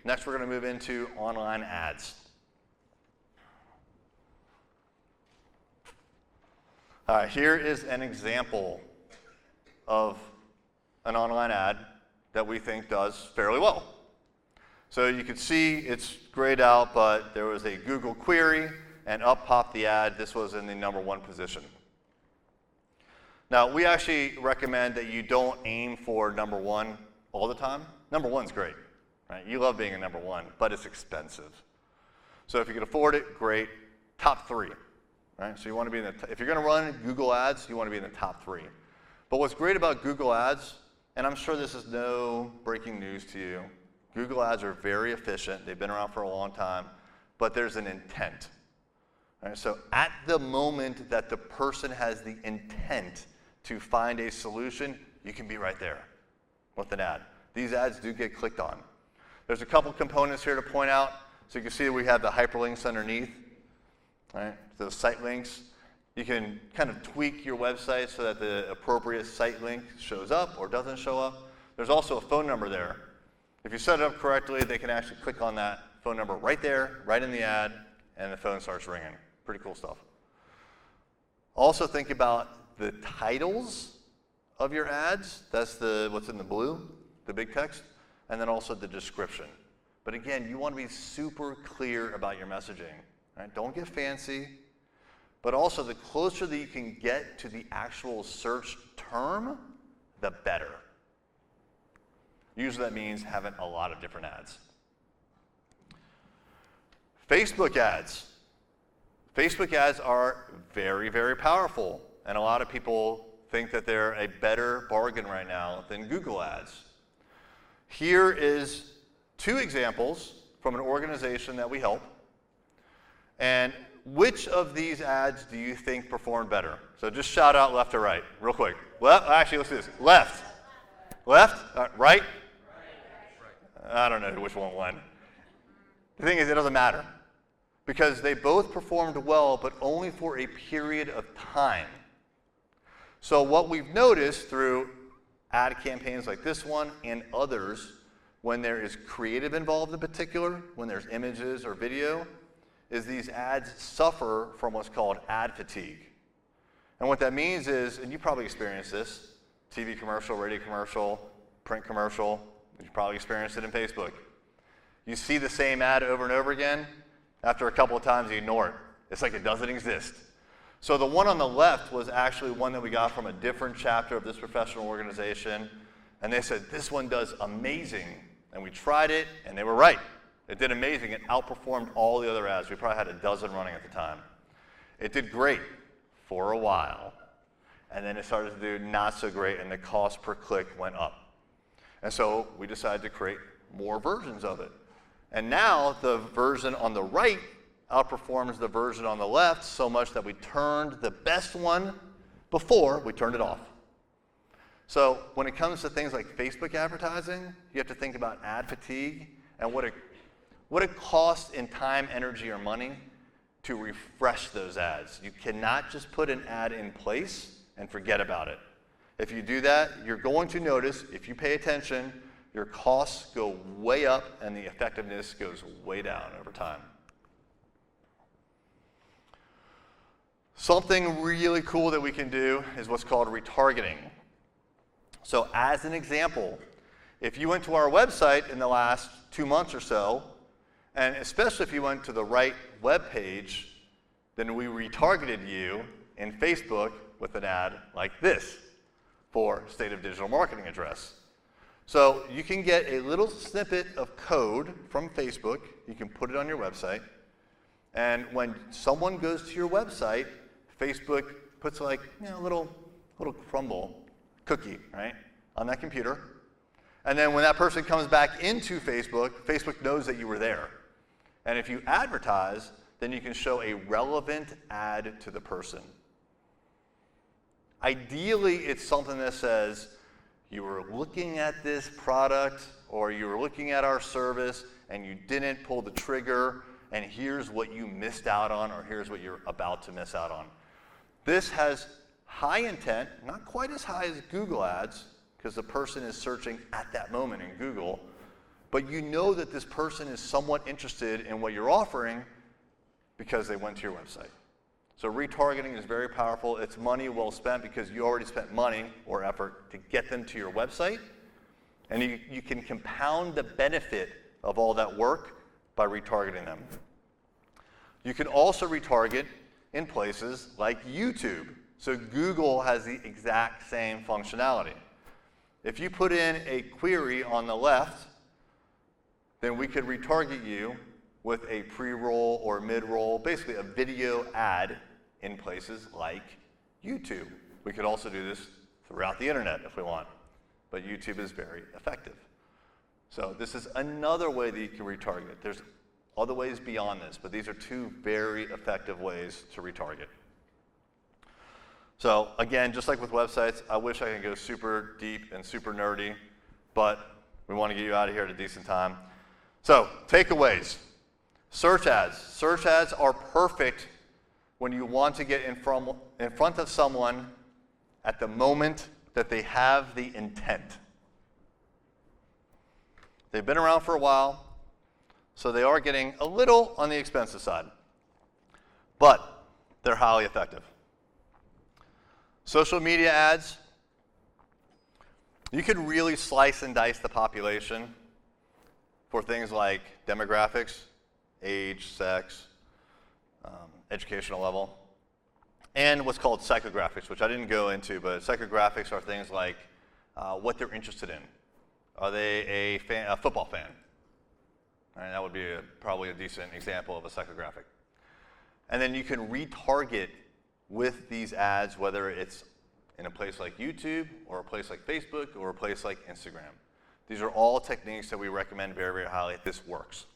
Next, we're going to move into online ads. All right, here is an example of an online ad that we think does fairly well. So you can see it's grayed out, but there was a Google query, and up popped the ad. This was in the #1 position. Now, we actually recommend that you don't aim for #1 all the time. #1's great, right? You love being a #1, but it's expensive. So if you can afford it, great. Top 3, right? So you want to be in the, if you're going to run Google ads, you want to be in the top 3. But what's great about Google ads, and I'm sure this is no breaking news to you, Google ads are very efficient. They've been around for a long time, but there's an intent. Right? So at the moment that the person has the intent to find a solution, you can be right there with an ad. These ads do get clicked on. There's a couple components here to point out. So you can see we have the hyperlinks underneath, right? Those site links. You can kind of tweak your website so that the appropriate site link shows up or doesn't show up. There's also a phone number there. If you set it up correctly, they can actually click on that phone number right there, right in the ad, and the phone starts ringing. Pretty cool stuff. Also think about the titles of your ads. That's what's in the blue, the big text, and then also the description. But again, you want to be super clear about your messaging. Right? Don't get fancy, but also the closer that you can get to the actual search term, the better. Usually that means having a lot of different ads. Facebook ads. Facebook ads are very, very powerful, and a lot of people think that they're a better bargain right now than Google ads. Here is 2 examples from an organization that we help. And which of these ads do you think performed better? So just shout out left or right, real quick. Left, actually, let's do this. Left. Left? Right? I don't know which one won. The thing is, it doesn't matter, because they both performed well, but only for a period of time. So what we've noticed through ad campaigns like this one and others, when there is creative involved in particular, when there's images or video, is these ads suffer from what's called ad fatigue. And what that means is, and you probably experienced this, TV commercial, radio commercial, print commercial, you probably experienced it in Facebook. You see the same ad over and over again, after a couple of times you ignore it. It's like it doesn't exist. So the one on the left was actually one that we got from a different chapter of this professional organization, and they said, this one does amazing. And we tried it, and they were right. It did amazing. It outperformed all the other ads. We probably had a dozen running at the time. It did great for a while, and then it started to do not so great, and the cost per click went up. And so we decided to create more versions of it. And now the version on the right outperforms the version on the left so much that we turned the best one before we turned it off. So when it comes to things like Facebook advertising, you have to think about ad fatigue and what it costs in time, energy, or money to refresh those ads. You cannot just put an ad in place and forget about it. If you do that, you're going to notice, if you pay attention, your costs go way up and the effectiveness goes way down over time. Something really cool that we can do is what's called retargeting. So as an example, if you went to our website in the last 2 months or so, and especially if you went to the right web page, then we retargeted you in Facebook with an ad like this for State of Digital Marketing address. So you can get a little snippet of code from Facebook. You can put it on your website. And when someone goes to your website, Facebook puts like a little crumble cookie, right, on that computer. And then when that person comes back into Facebook, Facebook knows that you were there. And if you advertise, then you can show a relevant ad to the person. Ideally, it's something that says, you were looking at this product or you were looking at our service and you didn't pull the trigger, and here's what you missed out on, or here's what you're about to miss out on. This has high intent, not quite as high as Google ads, because the person is searching at that moment in Google, but you know that this person is somewhat interested in what you're offering because they went to your website. So retargeting is very powerful. It's money well spent because you already spent money or effort to get them to your website. And you can compound the benefit of all that work by retargeting them. You can also retarget in places like YouTube. So Google has the exact same functionality. If you put in a query on the left, then we could retarget you with a pre-roll or mid-roll, basically a video ad in places like YouTube. We could also do this throughout the internet if we want, but YouTube is very effective. So this is another way that you can retarget. There's other ways beyond this, but these are two very effective ways to retarget. So again, just like with websites, I wish I could go super deep and super nerdy, but we want to get you out of here at a decent time. So takeaways. Search ads. Search ads are perfect when you want to get in front of someone at the moment that they have the intent. They've been around for a while, so they are getting a little on the expensive side, but they're highly effective. Social media ads, you could really slice and dice the population for things like demographics, age, sex, educational level, and what's called psychographics, which I didn't go into, but psychographics are things like what they're interested in. Are they a football fan? And that would be probably a decent example of a psychographic. And then you can retarget with these ads, whether it's in a place like YouTube or a place like Facebook or a place like Instagram. These are all techniques that we recommend very, very highly. This works.